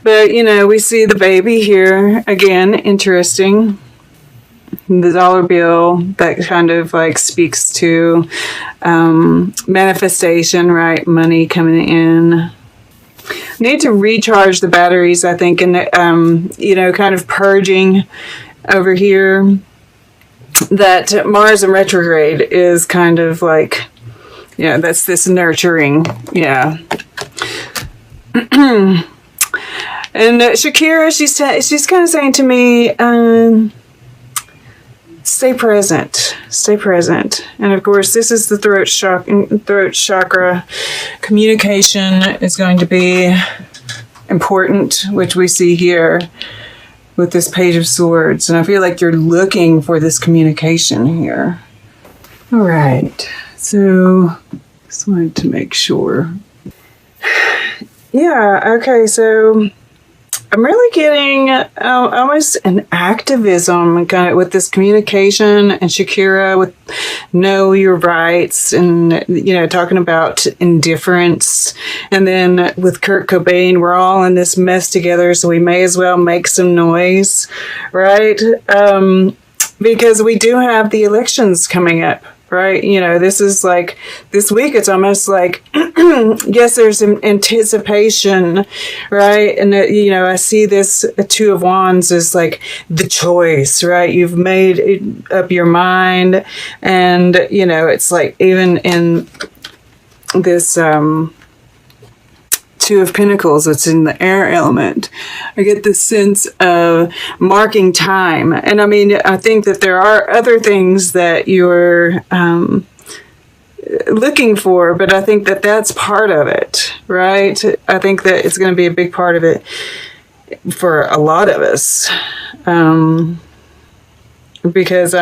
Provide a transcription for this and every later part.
But, we see the baby here. Again, interesting. The dollar bill that kind of like speaks to manifestation, right? Money coming in. Need to recharge the batteries, I think, and, kind of purging over here. That Mars in retrograde is kind of like, that's this nurturing, And Shakira, she's kind of saying to me, stay present, and of course, this is the throat chakra. Communication is going to be important, which we see here with this Page of Swords, and I feel like you're looking for this communication here. All right, so just wanted to make sure. Yeah, okay, so I'm really getting almost an activism kind of with this communication, and Shakira with know your rights, and, talking about indifference. And then with Kurt Cobain, we're all in this mess together, so we may as well make some noise, right? Because we do have the elections coming up. Right? This is like, this week, it's almost like, yes, there's anticipation, right? And, I see this Two of Wands as like the choice, right? You've made up your mind. And, it's like, even in this, Two of Pentacles, it's in the air element. I get this sense of marking time. And I think that there are other things that you're looking for, but I think that that's part of it, right? I think that it's going to be a big part of it for a lot of us. Because,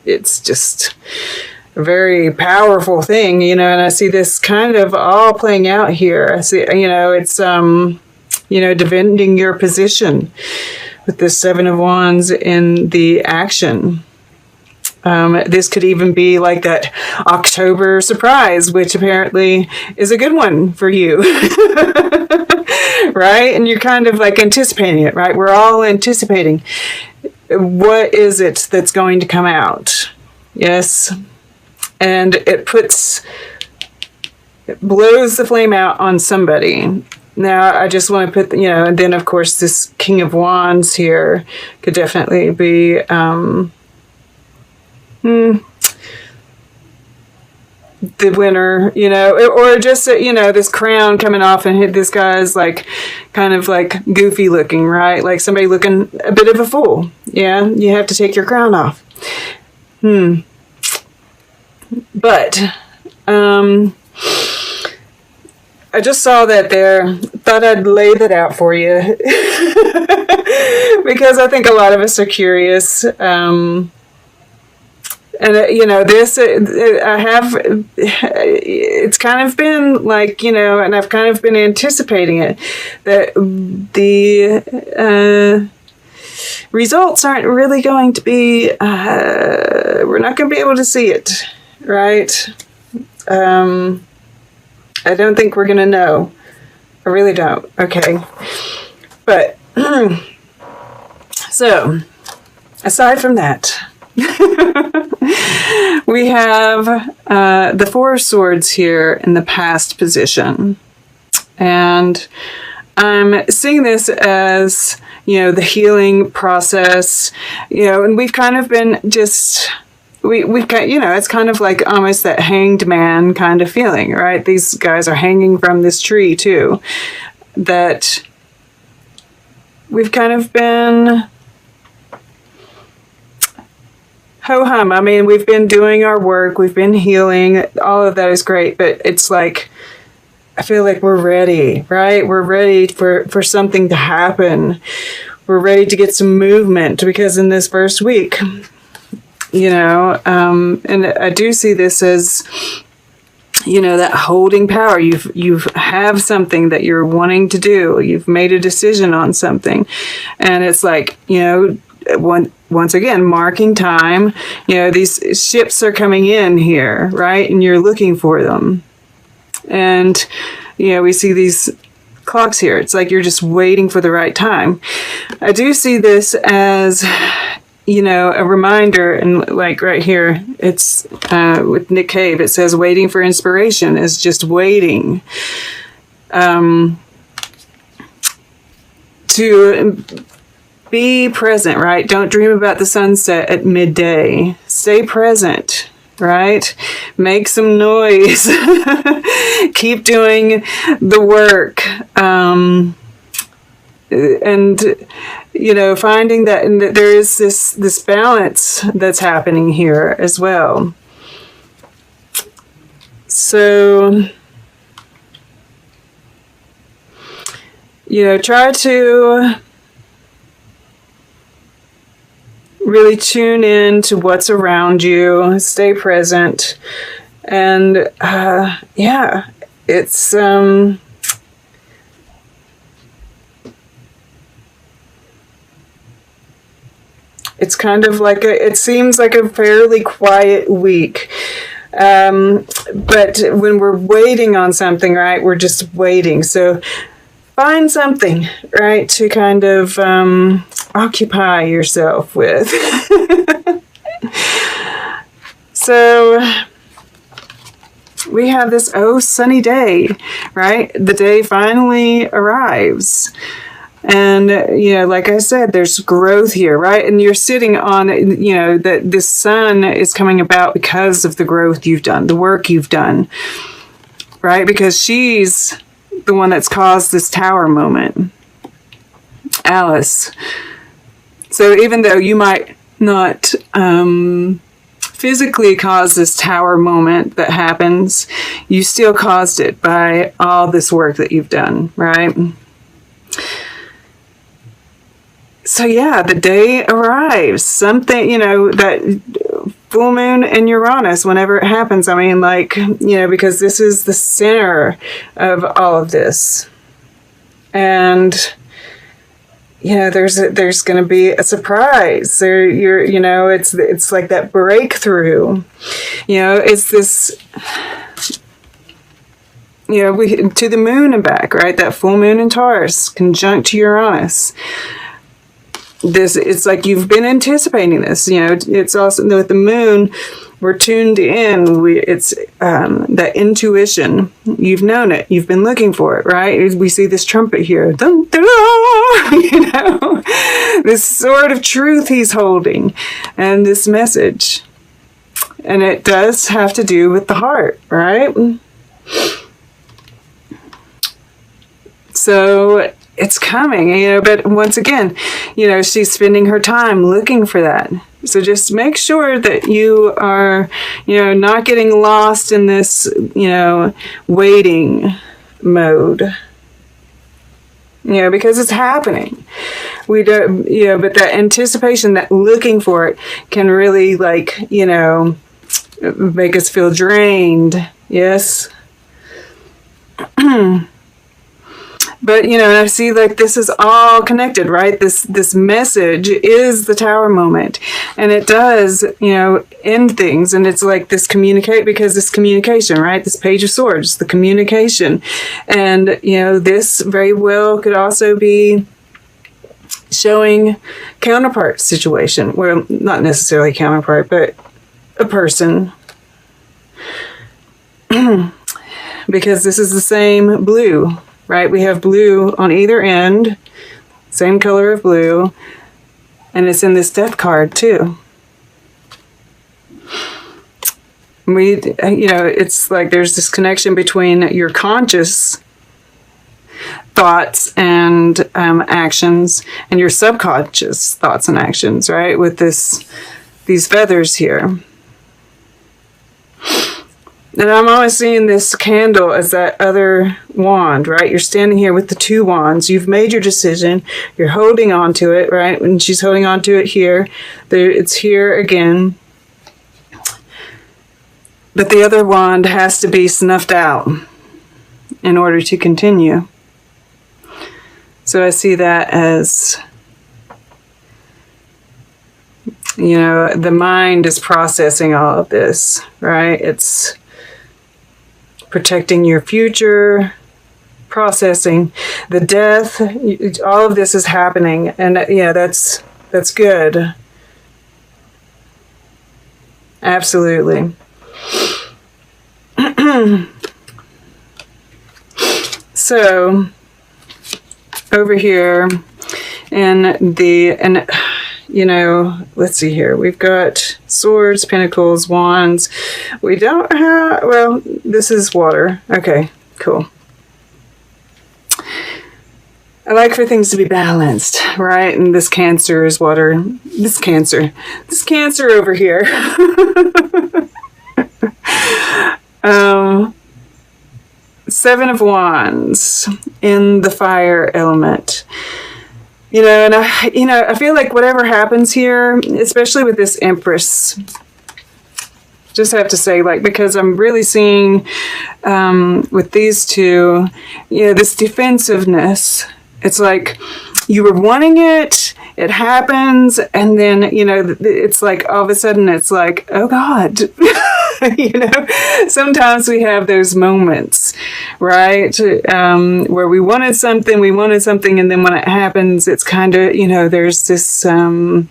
it's just a very powerful thing, and I see this kind of all playing out here. I see, it's, defending your position with the Seven of Wands in the action. This could even be like that October surprise, which apparently is a good one for you. Right? And you're kind of like anticipating it, right? We're all anticipating. What is it that's going to come out? Yes. And it blows the flame out on somebody. Now, I just want to put, and then, of course, this King of Wands here could definitely be, the winner, or just, this crown coming off, and this guy's like, kind of like goofy looking, right? Like somebody looking a bit of a fool. Yeah, you have to take your crown off. But, I just saw that there, thought I'd lay that out for you. Because I think a lot of us are curious. And, this, it's kind of been like, and I've kind of been anticipating it, that the results aren't really going to be, we're not going to be able to see it. Right? I don't think we're going to know. I really don't. Okay. But, so, aside from that, we have the Four of Swords here in the past position. And I'm seeing this as, the healing process, and we've kind of been just... We've got, it's kind of like almost that hanged man kind of feeling, right? These guys are hanging from this tree too. That we've kind of been ho-hum. We've been doing our work, we've been healing, all of that is great, but it's like, I feel like we're ready, right? We're ready for something to happen. We're ready to get some movement, because in this first week, and I do see this as, that holding power. You have something that you're wanting to do. You've made a decision on something, and it's like, once again, marking time. These ships are coming in here, right? And you're looking for them. And, we see these clocks here. It's like you're just waiting for the right time. I do see this as, a reminder, and like right here, it's with Nick Cave, it says waiting for inspiration is just waiting. To be present, right? Don't dream about the sunset at midday. Stay present, right? Make some noise. Keep doing the work. And, finding that, and there is this balance that's happening here as well. So, try to really tune in to what's around you, stay present, and it's it's kind of like it seems like a fairly quiet week. But when we're waiting on something, right, we're just waiting. So find something, right, to kind of occupy yourself with. So we have this sunny day, right? The day finally arrives. And, like I said, there's growth here, right? And you're sitting on, that this sun is coming about because of the growth you've done, the work you've done, right? Because she's the one that's caused this tower moment, Alice. So even though you might not physically cause this tower moment that happens, you still caused it by all this work that you've done, right? So yeah, the day arrives. Something, that full moon in Uranus, whenever it happens, because this is the center of all of this. And there's going to be a surprise. It's like that breakthrough. It's this, to the moon and back, right? That full moon in Taurus, conjunct to Uranus. It's like you've been anticipating this. It's also with the moon, we're tuned in. It's that intuition. You've known it. You've been looking for it, right? We see this trumpet here. Dun, dun, dun, this sort of truth he's holding, and this message. And it does have to do with the heart, right? So it's coming, but once again, she's spending her time looking for that. So just make sure that you are, not getting lost in this, waiting mode. Because it's happening. We don't, but that anticipation, that looking for it can really make us feel drained. Yes. But, I see this is all connected, right? This message is the tower moment. And it does, end things. And it's like this communication, right? This Page of Swords, the communication. And, this very well could also be showing counterpart situation. Well, not necessarily counterpart, but a person. Because this is the same blue. Right, we have blue on either end, same color of blue, and it's in this death card too. It's like there's this connection between your conscious thoughts and actions and your subconscious thoughts and actions, right? With these feathers here. And I'm always seeing this candle as that other wand, right? You're standing here with the two wands. You've made your decision. You're holding on to it, right? And she's holding on to it here. It's here again. But the other wand has to be snuffed out in order to continue. So I see that as, the mind is processing all of this, right? It's protecting your future, processing the death. All of this is happening, and yeah, that's good. Absolutely. So over here and let's see here. We've got swords, pentacles, wands. We don't have, well, this is water. Okay, cool. I like for things to be balanced, right? And this Cancer is water. This Cancer over here. Seven of Wands in the fire element. And I feel like whatever happens here, especially with this Empress, just have to say, because I'm really seeing with these two, this defensiveness. It's like you were wanting it, it happens, and then, it's like all of a sudden it's like, oh God. Sometimes we have those moments, right? Where we wanted something, and then when it happens, it's kind of, there's this, I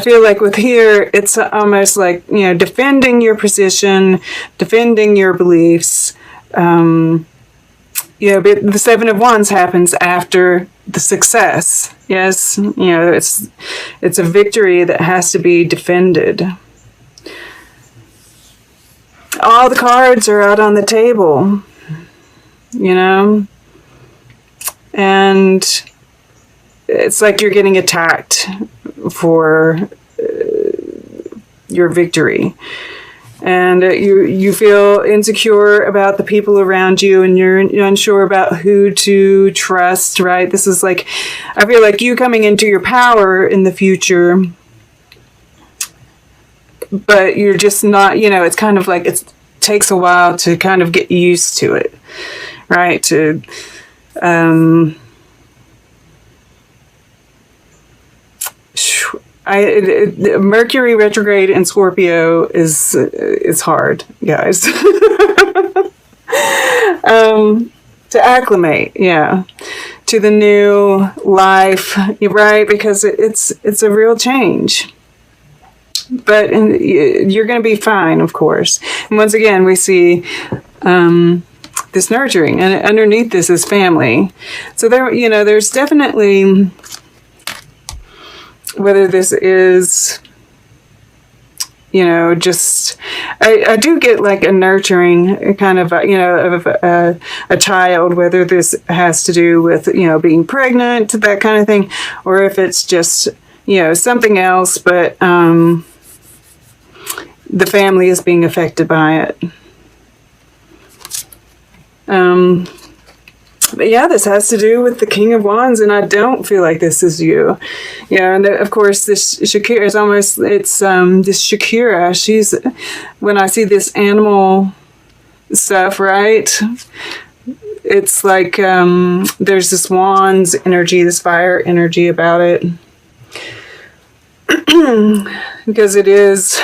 feel like with here, it's almost like, defending your position, defending your beliefs. But the Seven of Wands happens after the success. Yes, it's a victory that has to be defended. All the cards are out on the table, and it's like you're getting attacked for your victory. And you feel insecure about the people around you, and you're unsure about who to trust, right? This is like, I feel like you coming into your power in the future, but you're just not, it's kind of like it takes a while to kind of get used to it, right? To, Mercury retrograde in Scorpio is hard, guys. To acclimate, to the new life, right? Because it's a real change. But you're going to be fine, of course. And once again, we see this nurturing, and underneath this is family. So there's definitely, whether this is, just, I do get like a nurturing kind of, of a child, whether this has to do with, being pregnant, that kind of thing, or if it's just, something else, but the family is being affected by it. But yeah, this has to do with the King of Wands, and I don't feel like this is you. And of course, this Shakira is almost, it's this Shakira, she's, when I see this animal stuff, right? It's like there's this Wands energy, this fire energy about it. Because it is,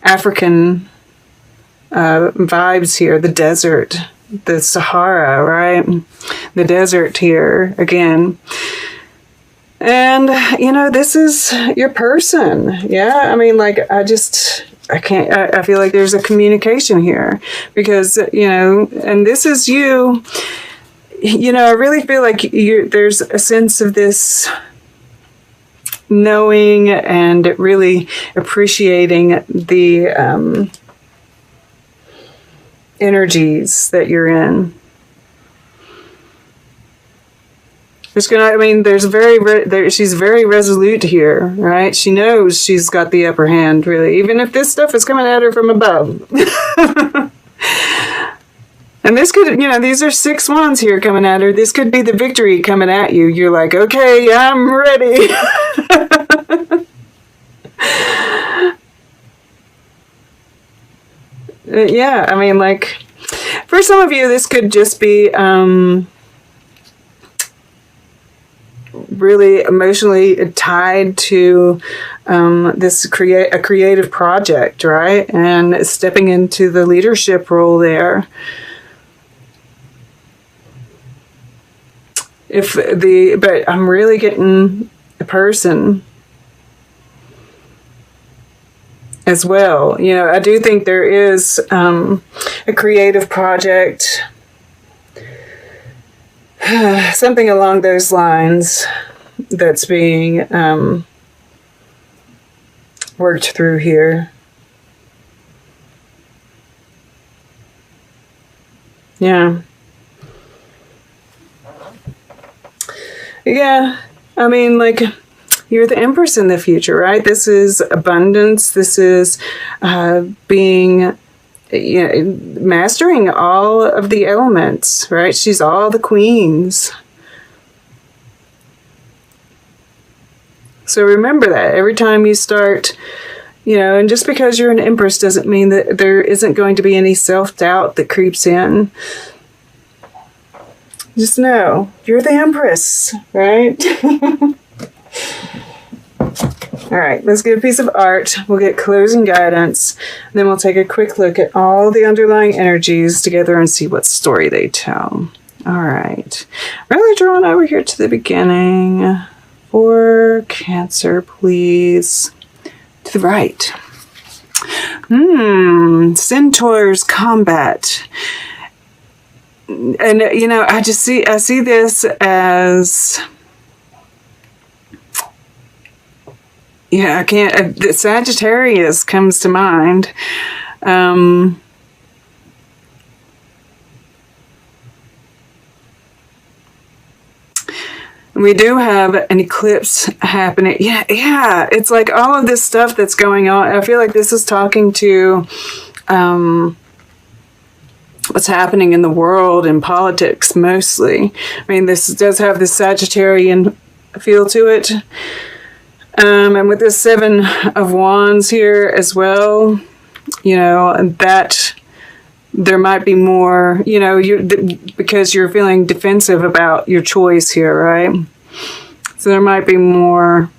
African vibes here, the desert. The Sahara, right? The desert here again. And, this is your person. Yeah. I mean, like, I feel like there's a communication here because, and this is you, I really feel like there's a sense of this knowing and really appreciating the, energies that you're in. She's very resolute here, right? She knows she's got the upper hand, really, even if this stuff is coming at her from above. And this could, these are 6 wands here coming at her. This could be the victory coming at you. You're like, okay, I'm ready. Yeah, I mean, like, for some of you, this could just be really emotionally tied to this creative project, right? And stepping into the leadership role there. But I'm really getting a person as well. You know, I do think there is a creative project, something along those lines that's being worked through here. Yeah. Yeah. I mean, like, you're the Empress in the future, right? This is abundance. This is being, mastering all of the elements, right? She's all the queens. So remember that every time you start, and just because you're an Empress doesn't mean that there isn't going to be any self-doubt that creeps in. Just know, you're the Empress, right? All right, let's get a piece of art. We'll get closing guidance. And then we'll take a quick look at all the underlying energies together and see what story they tell. All right. Really drawn over here to the beginning. For Cancer, please. To the right. Centaur's combat. And, I see this as... Yeah, Sagittarius comes to mind. We do have an eclipse happening. Yeah. It's like all of this stuff that's going on. I feel like this is talking to what's happening in the world and politics mostly. I mean, this does have this Sagittarian feel to it. And with this 7 of Wands here as well, that there might be more, because you're feeling defensive about your choice here, right? So there might be more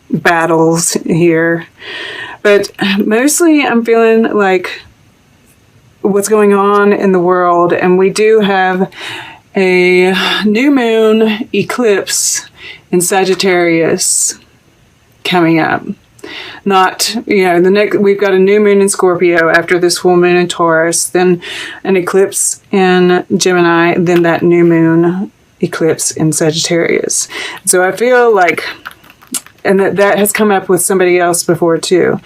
battles here. But mostly I'm feeling like what's going on in the world, and we do have a new moon eclipse in Sagittarius coming up. Not, we've got a new moon in Scorpio after this full moon in Taurus, then an eclipse in Gemini, then that new moon eclipse in Sagittarius. So I feel like, and that has come up with somebody else before too,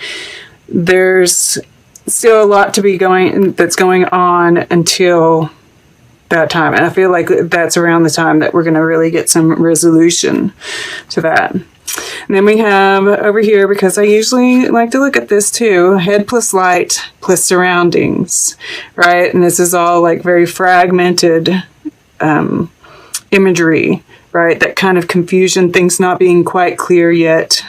there's still a lot to be that's going on until that time. And I feel like that's around the time that we're going to really get some resolution to that. And then we have over here, because I usually like to look at this too, head plus light plus surroundings, right? And this is all like very fragmented imagery, right? That kind of confusion, things not being quite clear yet.